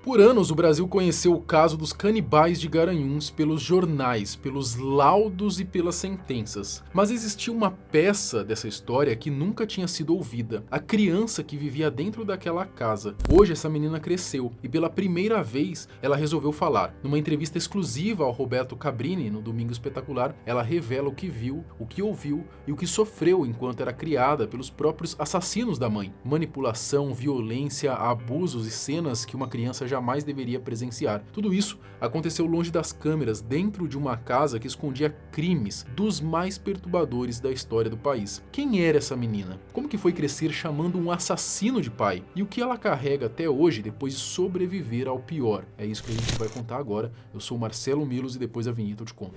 Por anos, o Brasil conheceu o caso dos canibais de Garanhuns pelos jornais, pelos laudos e pelas sentenças. Mas existia uma peça dessa história que nunca tinha sido ouvida. A criança que vivia dentro daquela casa. Hoje essa menina cresceu e pela primeira vez ela resolveu falar. Numa entrevista exclusiva ao Roberto Cabrini, no Domingo Espetacular, ela revela o que viu, o que ouviu e o que sofreu enquanto era criada pelos próprios assassinos da mãe. Manipulação, violência, abusos e cenas que uma criança jamais deveria presenciar. Tudo isso aconteceu longe das câmeras, dentro de uma casa que escondia crimes dos mais perturbadores da história do país. Quem era essa menina? Como que foi crescer chamando um assassino de pai? E o que ela carrega até hoje depois de sobreviver ao pior? É isso que a gente vai contar agora. Eu sou o Marcelo Milos e depois da vinheta eu te conto.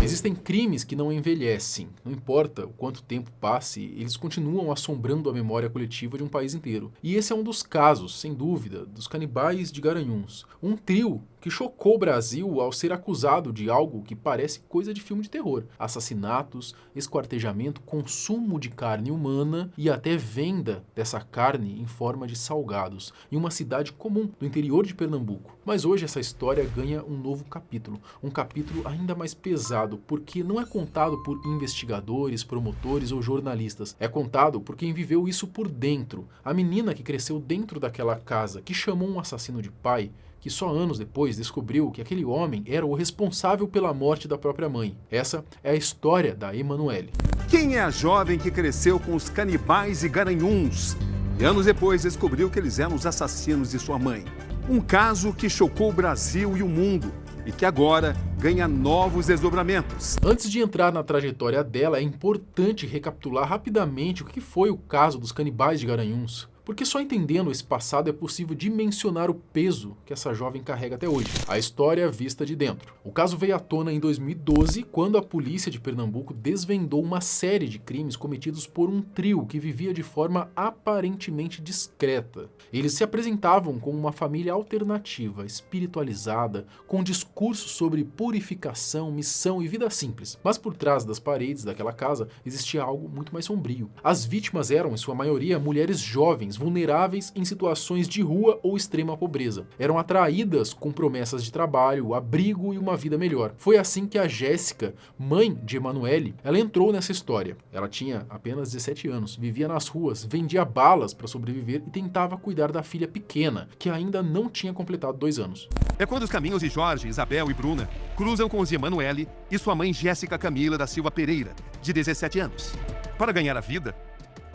Existem crimes que não envelhecem. Não importa o quanto tempo passe, eles continuam assombrando a memória coletiva de um país inteiro. E esse é um dos casos, sem dúvida, dos canibais de Garanhuns. Um trio que chocou o Brasil ao ser acusado de algo que parece coisa de filme de terror. Assassinatos, esquartejamento, consumo de carne humana e até venda dessa carne em forma de salgados, em uma cidade comum do interior de Pernambuco. Mas hoje essa história ganha um novo capítulo, um capítulo ainda mais pesado, porque não é contado por investigadores, promotores ou jornalistas. É contado por quem viveu isso por dentro. A menina que cresceu dentro daquela casa, que chamou um assassino de pai, que só anos depois descobriu que aquele homem era o responsável pela morte da própria mãe. Essa é a história da Emanuele. Quem é a jovem que cresceu com os canibais e garanhuns e anos depois descobriu que eles eram os assassinos de sua mãe? Um caso que chocou o Brasil e o mundo e que agora ganha novos desdobramentos. Antes de entrar na trajetória dela, é importante recapitular rapidamente o que foi o caso dos canibais de Garanhuns. Porque só entendendo esse passado é possível dimensionar o peso que essa jovem carrega até hoje. A história vista de dentro. O caso veio à tona em 2012, quando a polícia de Pernambuco desvendou uma série de crimes cometidos por um trio que vivia de forma aparentemente discreta. Eles se apresentavam como uma família alternativa, espiritualizada, com discursos sobre purificação, missão e vida simples. Mas por trás das paredes daquela casa existia algo muito mais sombrio. As vítimas eram, em sua maioria, mulheres jovens, vulneráveis em situações de rua ou extrema pobreza. Eram atraídas com promessas de trabalho, abrigo e uma vida melhor. Foi assim que a Jéssica, mãe de Emanuele, ela entrou nessa história. Ela tinha apenas 17 anos, vivia nas ruas, vendia balas para sobreviver e tentava cuidar da filha pequena, que ainda não tinha completado 2 anos. É quando os caminhos de Jorge, Isabel e Bruna cruzam com os de Emanuele e sua mãe Jéssica Camila da Silva Pereira, de 17 anos. Para ganhar a vida,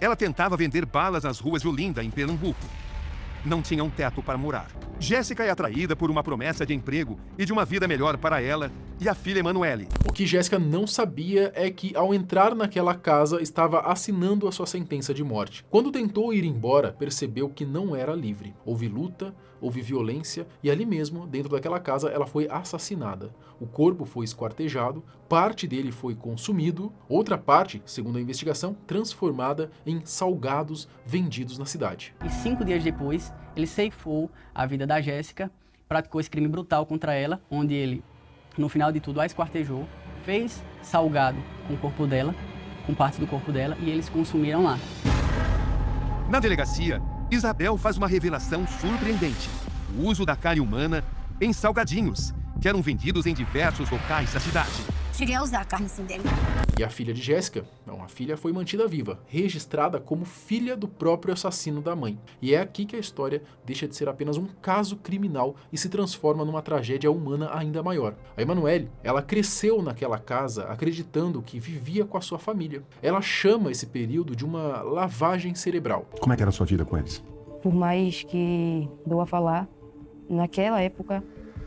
ela tentava vender balas nas ruas de Olinda, em Pernambuco. Não tinha um teto para morar. Jéssica é atraída por uma promessa de emprego e de uma vida melhor para ela e a filha Emanuele. O que Jéssica não sabia é que, ao entrar naquela casa, estava assinando a sua sentença de morte. Quando tentou ir embora, percebeu que não era livre. Houve luta, houve violência e ali mesmo, dentro daquela casa, ela foi assassinada. O corpo foi esquartejado, parte dele foi consumido, outra parte, segundo a investigação, transformada em salgados vendidos na cidade. E 5 dias depois, ele ceifou a vida da Jéssica, praticou esse crime brutal contra ela, onde ele, no final de tudo, a esquartejou, fez salgado com o corpo dela, com partes do corpo dela, e eles consumiram lá. Na delegacia, Isabel faz uma revelação surpreendente: o uso da carne humana em salgadinhos, que eram vendidos em diversos locais da cidade. Cheguei a usar a carne assim dele. E a filha de Jéssica, a filha foi mantida viva, registrada como filha do próprio assassino da mãe. E é aqui que a história deixa de ser apenas um caso criminal e se transforma numa tragédia humana ainda maior. A Emanuele, ela cresceu naquela casa acreditando que vivia com a sua família. Ela chama esse período de uma lavagem cerebral. Como é que era a sua vida com eles? Por mais que doa falar, naquela época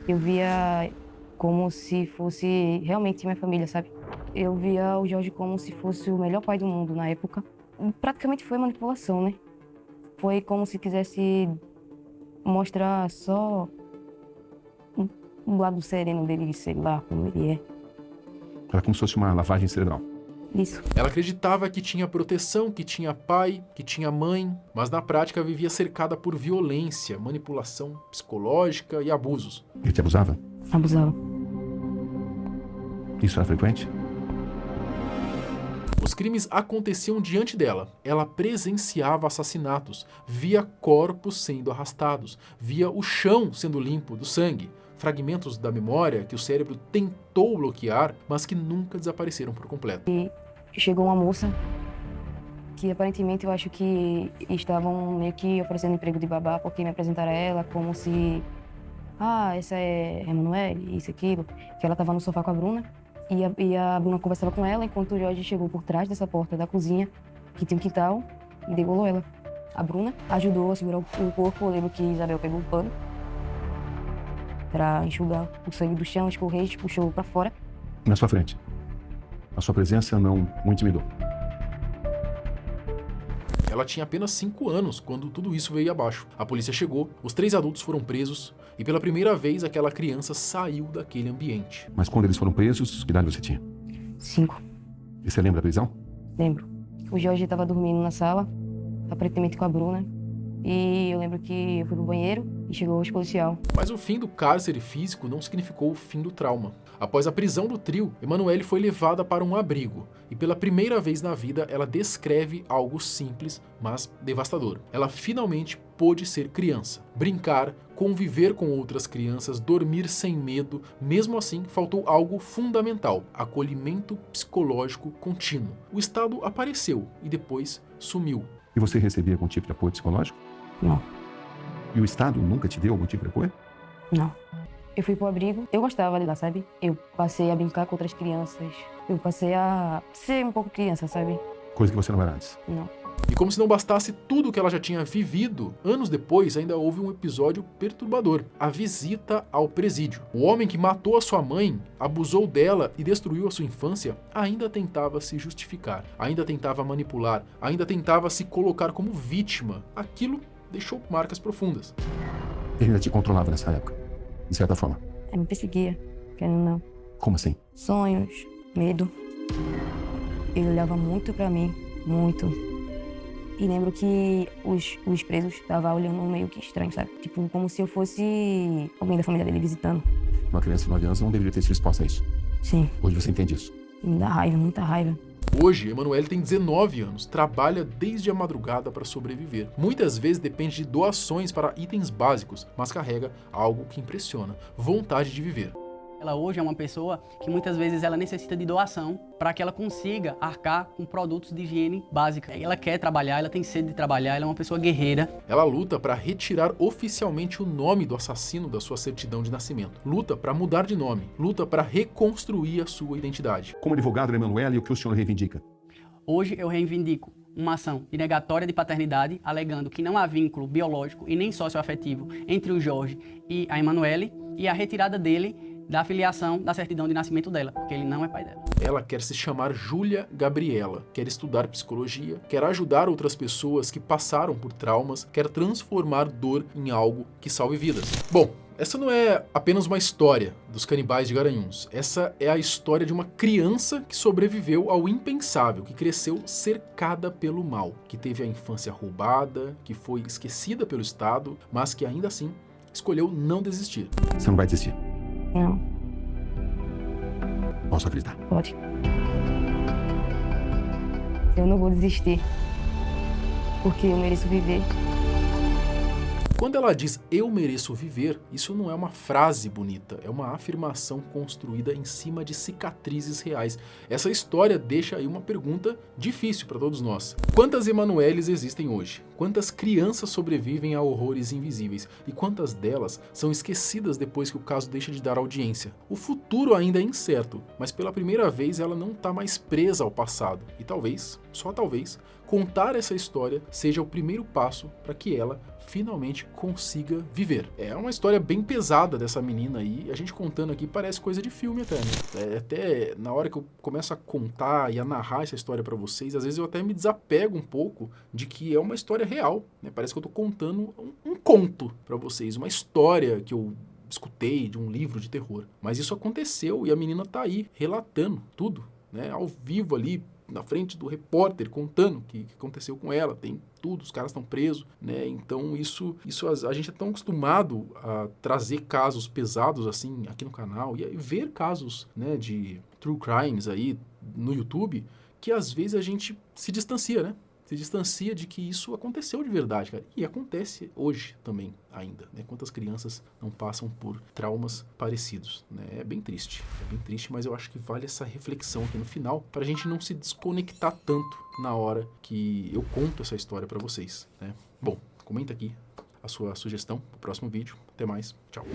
eu via como se fosse realmente minha família, sabe? Eu via o Jorge como se fosse o melhor pai do mundo na época. Praticamente foi manipulação, né? Foi como se quisesse mostrar só um lado sereno dele, sei lá como ele é. Era como se fosse uma lavagem cerebral. Isso. Ela acreditava que tinha proteção, que tinha pai, que tinha mãe, mas na prática vivia cercada por violência, manipulação psicológica e abusos. Ele te abusava? Abusava. Isso era frequente? Os crimes aconteciam diante dela. Ela presenciava assassinatos, via corpos sendo arrastados, via o chão sendo limpo do sangue, fragmentos da memória que o cérebro tentou bloquear, mas que nunca desapareceram por completo. E chegou uma moça que aparentemente eu acho que estavam meio que oferecendo emprego de babá, porque me apresentaram a ela como se... essa é Emanuele, isso, aquilo. Que ela estava no sofá com a Bruna. E a Bruna conversava com ela, enquanto o Jorge chegou por trás dessa porta da cozinha, que tinha um quintal, e degolou ela. A Bruna ajudou a segurar o corpo. Eu lembro que Isabel pegou um pano para enxugar o sangue do chão, escorrer e puxou para fora. Na sua frente. A sua presença não o intimidou. Ela tinha apenas 5 anos quando tudo isso veio abaixo. A polícia chegou, os 3 adultos foram presos e pela primeira vez aquela criança saiu daquele ambiente. Mas quando eles foram presos, que idade você tinha? 5. E você lembra da prisão? Lembro. O Jorge estava dormindo na sala, aparentemente com a Bruna. E eu lembro que eu fui pro banheiro e chegou o policial. Mas o fim do cárcere físico não significou o fim do trauma. Após a prisão do trio, Emanuele foi levada para um abrigo. E pela primeira vez na vida, ela descreve algo simples, mas devastador. Ela finalmente pôde ser criança, brincar, conviver com outras crianças, dormir sem medo. Mesmo assim, faltou algo fundamental: acolhimento psicológico contínuo. O Estado apareceu e depois sumiu. E você recebia algum tipo de apoio psicológico? Não. E o Estado nunca te deu algum tipo de apoio? Não. Eu fui pro abrigo, eu gostava de lá, sabe? Eu passei a brincar com outras crianças. Eu passei a ser um pouco criança, sabe? Coisa que você não era antes. Não. E como se não bastasse tudo que ela já tinha vivido, anos depois ainda houve um episódio perturbador: a visita ao presídio. O homem que matou a sua mãe, abusou dela e destruiu a sua infância, ainda tentava se justificar, ainda tentava manipular, ainda tentava se colocar como vítima. Aquilo deixou marcas profundas. Ele ainda te controlava nessa época, de certa forma. Ele me perseguia, querendo ou não. Como assim? Sonhos, medo. Ele olhava muito pra mim, muito. E lembro que os presos estavam olhando meio que estranho, sabe? Tipo, como se eu fosse alguém da família dele visitando. Uma criança de 9 anos não deveria ter sido exposta a isso. Sim. Hoje você entende isso. E me dá raiva, muita raiva. Hoje, Emanuele tem 19 anos, trabalha desde a madrugada para sobreviver. Muitas vezes depende de doações para itens básicos, mas carrega algo que impressiona: vontade de viver. Ela hoje é uma pessoa que muitas vezes ela necessita de doação para que ela consiga arcar com produtos de higiene básica. Ela quer trabalhar, ela tem sede de trabalhar, ela é uma pessoa guerreira. Ela luta para retirar oficialmente o nome do assassino da sua certidão de nascimento. Luta para mudar de nome. Luta para reconstruir a sua identidade. Como advogado da Emanuele, o que o senhor reivindica? Hoje eu reivindico uma ação de negatória de paternidade, alegando que não há vínculo biológico e nem socioafetivo entre o Jorge e a Emanuele, e a retirada dele da filiação da certidão de nascimento dela, porque ele não é pai dela. Ela quer se chamar Júlia Gabriela, quer estudar psicologia, quer ajudar outras pessoas que passaram por traumas, quer transformar dor em algo que salve vidas. Bom, essa não é apenas uma história dos canibais de Garanhuns. Essa é a história de uma criança que sobreviveu ao impensável, que cresceu cercada pelo mal, que teve a infância roubada, que foi esquecida pelo Estado, mas que ainda assim escolheu não desistir. Você não vai desistir. Não, Posso acreditar. pode. Eu não vou desistir. Porque eu mereço viver. Quando ela diz "eu mereço viver", isso não é uma frase bonita, é uma afirmação construída em cima de cicatrizes reais. Essa história deixa aí uma pergunta difícil para todos nós. Quantas Emanueles existem hoje? Quantas crianças sobrevivem a horrores invisíveis? E quantas delas são esquecidas depois que o caso deixa de dar audiência? O futuro ainda é incerto, mas pela primeira vez ela não está mais presa ao passado. E talvez, só talvez, contar essa história seja o primeiro passo para que ela finalmente consiga viver. É uma história bem pesada dessa menina aí. A gente contando aqui parece coisa de filme até, né? Até na hora que eu começo a contar e a narrar essa história para vocês, às vezes eu até me desapego um pouco de que é uma história real, né? Parece que eu tô contando um conto para vocês, uma história que eu escutei de um livro de terror. Mas isso aconteceu e a menina tá aí relatando tudo, né? Ao vivo ali, na frente do repórter, contando o que aconteceu com ela. Tem tudo, os caras estão presos, né? Então isso a gente é tão acostumado a trazer casos pesados assim aqui no canal e ver casos, né, de true crimes aí no YouTube, que às vezes a gente se distancia, né? Se distancia de que isso aconteceu de verdade, cara. E acontece hoje também, ainda, né? Quantas crianças não passam por traumas parecidos, né? É bem triste, mas eu acho que vale essa reflexão aqui no final, pra gente não se desconectar tanto na hora que eu conto essa história pra vocês, né? Bom, comenta aqui a sua sugestão pro próximo vídeo. Até mais, tchau.